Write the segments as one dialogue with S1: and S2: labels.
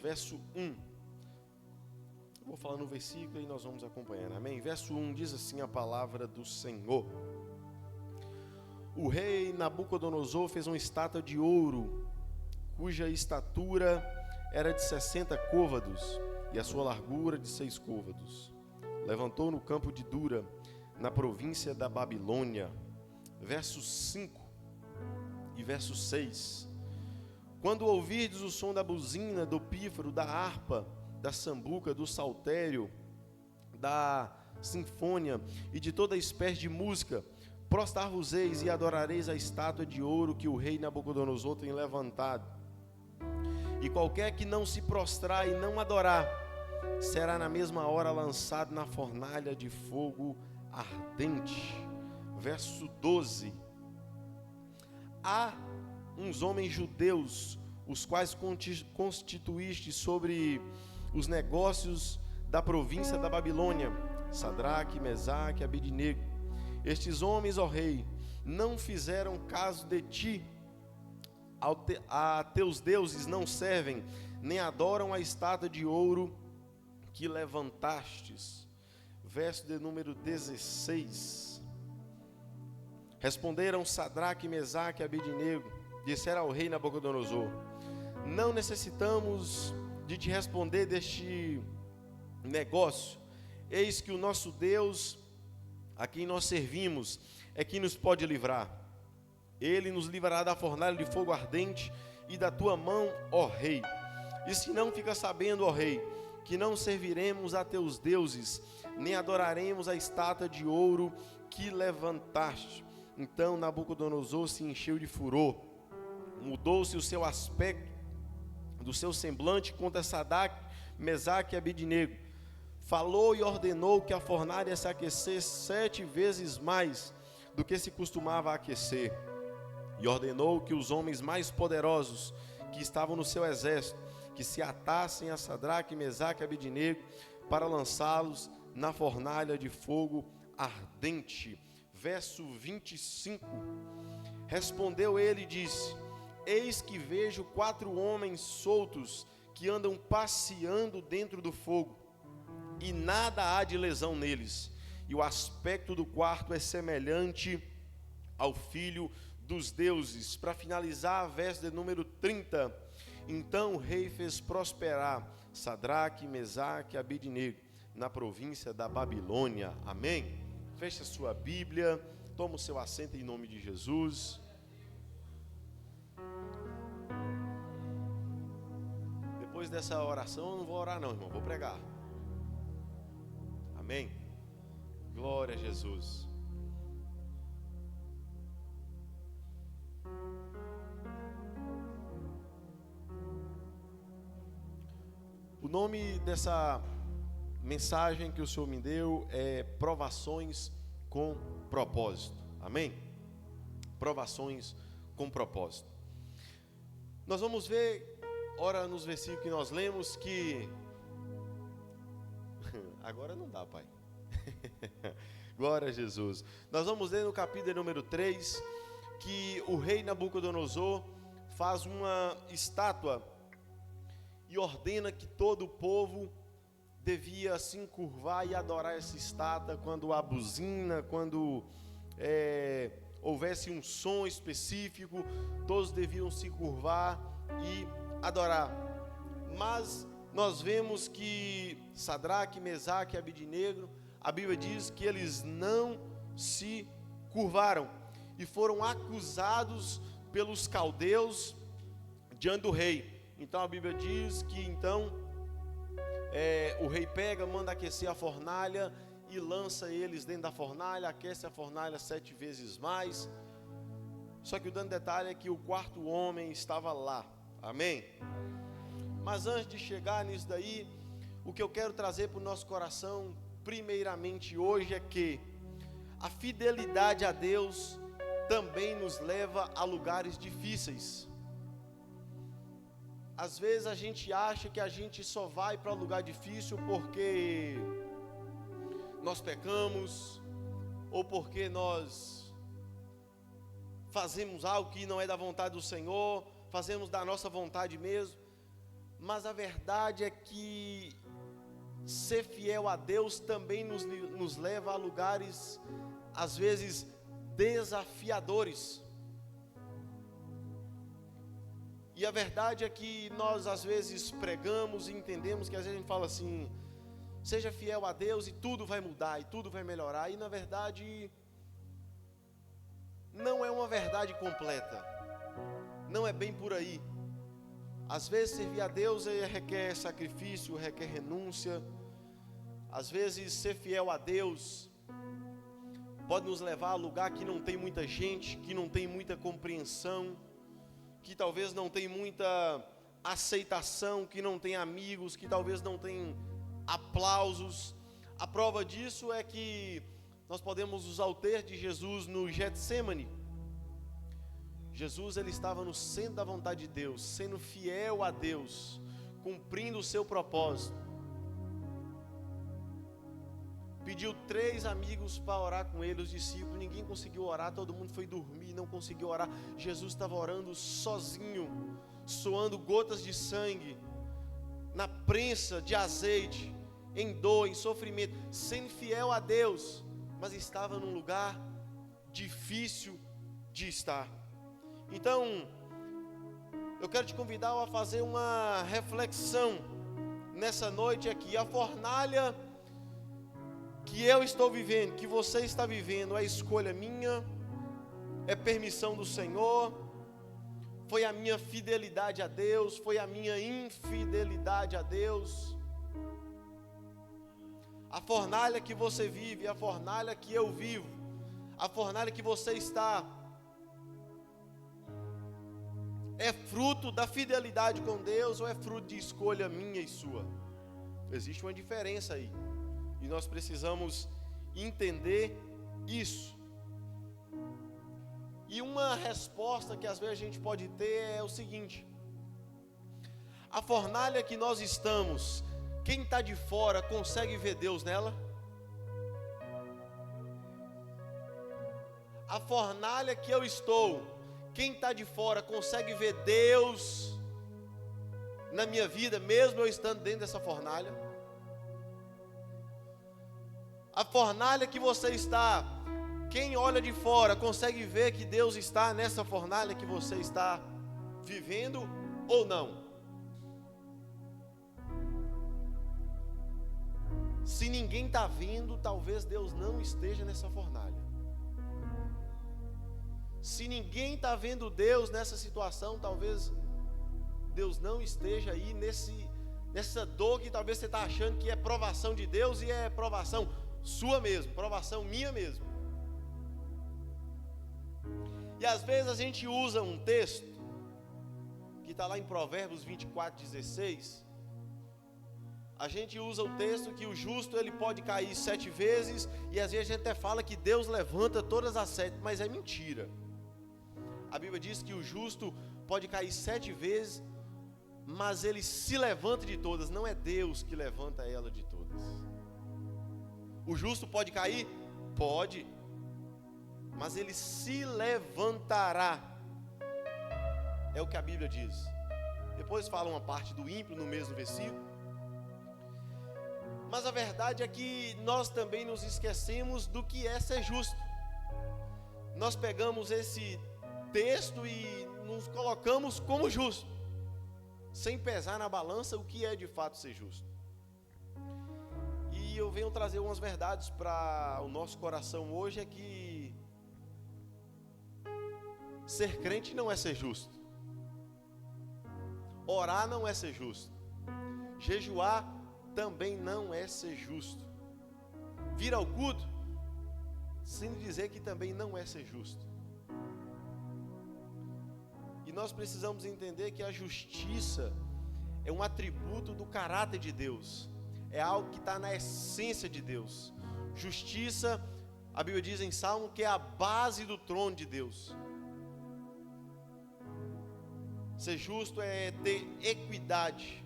S1: verso 1. Eu vou falar no versículo e nós vamos acompanhando, amém? Verso 1 diz assim a palavra do Senhor: O rei Nabucodonosor fez uma estátua de ouro, cuja estatura era de 60 côvados e a sua largura de 6 côvados. Levantou no campo de Dura, na província da Babilônia. Verso 5 e verso 6. Quando ouvirdes o som da buzina, do pífaro, da harpa, da sambuca, do saltério, da sinfônia e de toda espécie de música, prostrar-vos-eis e adorareis a estátua de ouro que o rei Nabucodonosor tem levantado. E qualquer que não se prostrar e não adorar, será na mesma hora lançado na fornalha de fogo ardente. Verso 12. Há uns homens judeus, os quais constituíste sobre os negócios da província da Babilônia, Sadraque, Mesaque e Abednego. Estes homens, ó rei, não fizeram caso de ti, a teus deuses não servem, nem adoram a estátua de ouro que levantastes. Verso de número 16. Responderam Sadraque, Mesaque e Abednego, disseram ao rei Nabucodonosor: não necessitamos de te responder deste negócio. Eis que o nosso Deus, a quem nós servimos, é quem nos pode livrar. Ele nos livrará da fornalha de fogo ardente e da tua mão, ó rei. E se não, fica sabendo, ó rei, que não serviremos a teus deuses, nem adoraremos a estátua de ouro que levantaste. Então Nabucodonosor se encheu de furor, mudou-se o seu aspecto, do seu semblante contra Sadraque, Mesaque e Abednego. Falou e ordenou que a fornalha se aquecesse 7 vezes mais do que se costumava aquecer. E ordenou que os homens mais poderosos que estavam no seu exército, que se atassem a Sadraque, Mesaque e Abednego, para lançá-los na fornalha de fogo ardente. Verso 25. Respondeu ele e disse: eis que vejo 4 homens soltos que andam passeando dentro do fogo, e nada há de lesão neles, e o aspecto do quarto é semelhante ao filho dos deuses. Para finalizar, verso de número 30. Então o rei fez prosperar Sadraque, Mesaque e Abednego na província da Babilônia. Amém? Feche a sua Bíblia, toma o seu assento em nome de Jesus. Depois dessa oração eu não vou orar não, irmão, vou pregar. Amém? Glória a Jesus. O nome dessa mensagem que o Senhor me deu é Provações com Propósito. Amém? Provações com propósito. Nós vamos ver, ora nos versículos que nós lemos, que... Agora não dá, pai. Glória a Jesus. Nós vamos ler no capítulo número 3, que o rei Nabucodonosor faz uma estátua e ordena que todo o povo devia se encurvar e adorar essa estátua quando a buzina, quando houvesse um som específico, todos deviam se curvar e adorar. Mas nós vemos que Sadraque, Mesaque e Abednego, a Bíblia diz que eles não se curvaram e foram acusados pelos caldeus diante do rei. Então a Bíblia diz que o rei pega, manda aquecer a fornalha e lança eles dentro da fornalha, aquece a fornalha 7 vezes mais. Só que o grande detalhe é que o 4º homem estava lá. Amém? Mas antes de chegar nisso daí, o que eu quero trazer para o nosso coração, primeiramente hoje, é que a fidelidade a Deus também nos leva a lugares difíceis. Às vezes a gente acha que a gente só vai para lugar difícil porque nós pecamos, ou porque nós fazemos algo que não é da vontade do Senhor, fazemos da nossa vontade mesmo. mas a verdade é que ser fiel a Deus também nos leva a lugares, às vezes, desafiadores. E a verdade é que nós, às vezes, pregamos e entendemos que às vezes a gente fala assim: seja fiel a Deus e tudo vai mudar, e tudo vai melhorar. E na verdade, não é uma verdade completa. Não é bem por aí. Às vezes servir a Deus requer sacrifício, requer renúncia. Às vezes ser fiel a Deus pode nos levar a lugar que não tem muita gente, que não tem muita compreensão, que talvez não tem muita aceitação, que não tem amigos, que talvez não tem aplausos. A prova disso é que nós podemos usar o texto de Jesus no Getsêmani. Jesus, ele estava no centro da vontade de Deus, sendo fiel a Deus, cumprindo o seu propósito. Pediu 3 amigos para orar com ele, os discípulos, ninguém conseguiu orar, todo mundo foi dormir, não conseguiu orar. Jesus estava orando sozinho, suando gotas de sangue, na prensa de azeite, em dor, em sofrimento, sendo fiel a Deus, mas estava num lugar difícil de estar. Então, eu quero te convidar a fazer uma reflexão nessa noite aqui. A fornalha que eu estou vivendo, que você está vivendo, é escolha minha, é permissão do Senhor, foi a minha fidelidade a Deus, foi a minha infidelidade a Deus. A fornalha que você vive, a fornalha que eu vivo, a fornalha que você está, é fruto da fidelidade com Deus ou é fruto de escolha minha e sua? Existe uma diferença aí. E nós precisamos entender isso. E uma resposta que às vezes a gente pode ter é o seguinte: a fornalha que nós estamos, quem está de fora consegue ver Deus nela? A fornalha que eu estou, quem está de fora consegue ver Deus na minha vida, mesmo eu estando dentro dessa fornalha? A fornalha que você está, quem olha de fora consegue ver que Deus está nessa fornalha que você está vivendo ou não? Se ninguém está vendo, talvez Deus não esteja nessa fornalha. Se ninguém está vendo Deus nessa situação, talvez Deus não esteja aí nessa dor que talvez você está achando que é provação de Deus e é provação sua mesmo, provação minha mesmo. E às vezes a gente usa um texto que está lá em Provérbios 24:16. A gente usa o texto que o justo ele pode cair 7 vezes, e às vezes a gente até fala que Deus levanta todas as 7, mas é mentira. A Bíblia diz que o justo pode cair 7 vezes, mas ele se levanta de todas. Não é Deus que levanta ela de todas. O justo pode cair? Pode, mas ele se levantará. É o que a Bíblia diz. Depois fala uma parte do ímpio no mesmo versículo. Mas a verdade é que nós também nos esquecemos do que é ser justo. Nós pegamos esse texto e nos colocamos como justo, sem pesar na balança o que é de fato ser justo. E eu venho trazer umas verdades para o nosso coração hoje, é que ser crente não é ser justo, orar não é ser justo, jejuar também não é ser justo, vir ao culto sem dizer que também não é ser justo. E nós precisamos entender que a justiça é um atributo do caráter de Deus, é algo que está na essência de Deus. Justiça, a Bíblia diz em Salmo que é a base do trono de Deus. Ser justo é ter equidade.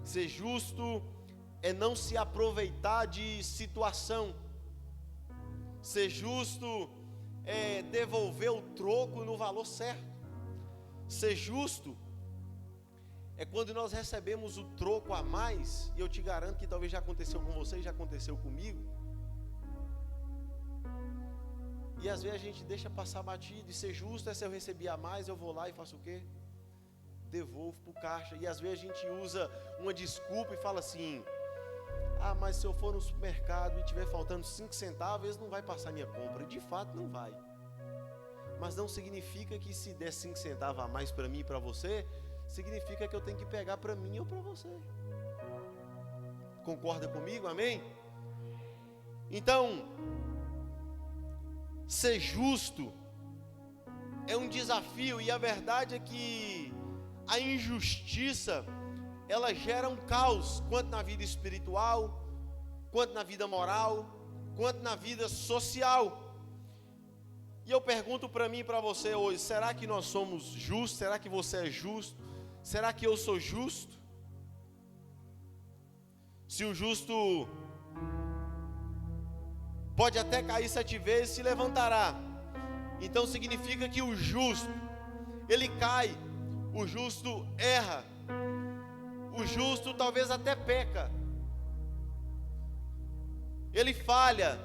S1: Ser justo é não se aproveitar de situação. Ser justo é devolver o troco no valor certo. Ser justo é quando nós recebemos o troco a mais, e eu te garanto que talvez já aconteceu com você, já aconteceu comigo. E às vezes a gente deixa passar batido, e ser justo é se eu receber a mais, eu vou lá e faço o quê? Devolvo para o caixa. E às vezes a gente usa uma desculpa e fala assim: ah, mas se eu for no supermercado e tiver faltando 5 centavos, eles não vai passar minha compra. E de fato não vai. Mas não significa que se der 5 centavos a mais para mim e para você, significa que eu tenho que pegar para mim ou para você. Concorda comigo? Amém? Então, ser justo é um desafio, e a verdade é que a injustiça, ela gera um caos, quanto na vida espiritual, quanto na vida moral, quanto na vida social. E eu pergunto para mim e para você hoje: será que nós somos justos? Será que você é justo? Será que eu sou justo? Se o justo pode até cair 7 vezes, se levantará. Então significa que o justo, ele cai, o justo erra, o justo talvez até peca, ele falha.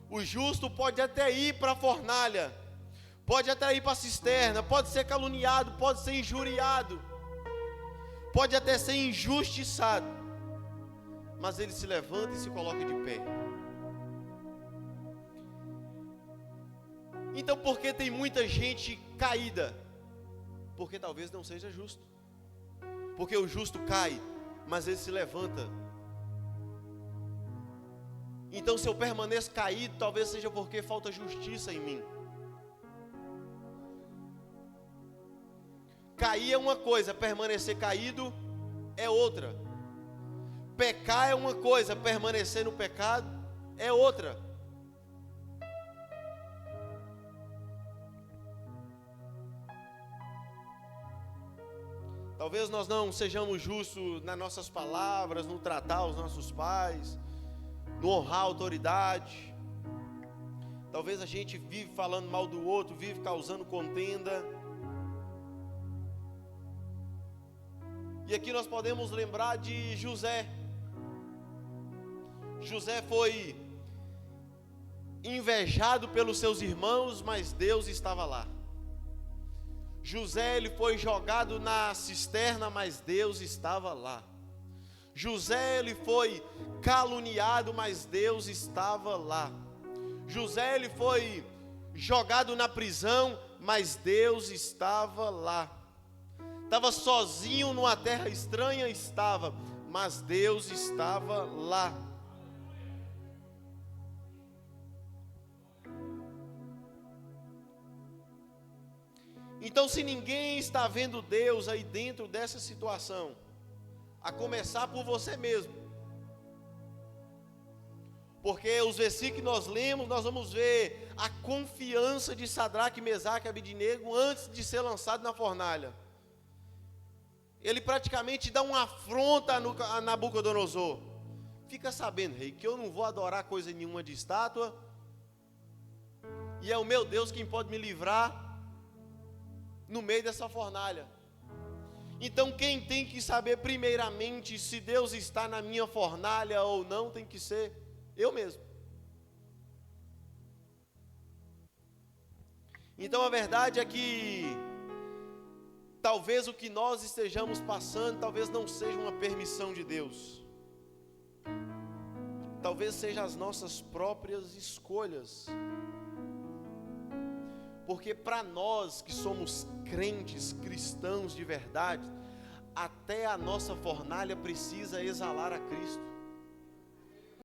S1: O justo pode até ir para a fornalha, pode até ir para a cisterna, pode ser caluniado, pode ser injuriado, pode até ser injustiçado, mas ele se levanta e se coloca de pé. Então, por que tem muita gente caída? Porque talvez não seja justo. Porque o justo cai, mas ele se levanta. Então, se eu permaneço caído, talvez seja porque falta justiça em mim. Cair é uma coisa, permanecer caído é outra. Pecar é uma coisa, permanecer no pecado é outra. Talvez nós não sejamos justos nas nossas palavras, no tratar os nossos pais, no honrar a autoridade. Talvez a gente vive falando mal do outro, vive causando contenda. E aqui nós podemos lembrar de José. José foi invejado pelos seus irmãos, mas Deus estava lá. José, ele foi jogado na cisterna, mas Deus estava lá. José, ele foi caluniado, mas Deus estava lá. José, ele foi jogado na prisão, mas Deus estava lá. Estava sozinho numa terra estranha, estava, mas Deus estava lá. Então, se ninguém está vendo Deus aí dentro dessa situação, a começar por você mesmo, porque os versículos que nós lemos, nós vamos ver a confiança de Sadraque, Mesaque e Abednego antes de ser lançado na fornalha. Ele praticamente dá uma afronta a Nabucodonosor. Fica sabendo, rei, que eu não vou adorar coisa nenhuma de estátua, e é o meu Deus quem pode me livrar no meio dessa fornalha. Então quem tem que saber primeiramente se Deus está na minha fornalha ou não, tem que ser eu mesmo. Então a verdade é que talvez o que nós estejamos passando, talvez não seja uma permissão de Deus. Talvez seja as nossas próprias escolhas. Porque para nós que somos crentes, cristãos de verdade, até a nossa fornalha precisa exalar a Cristo.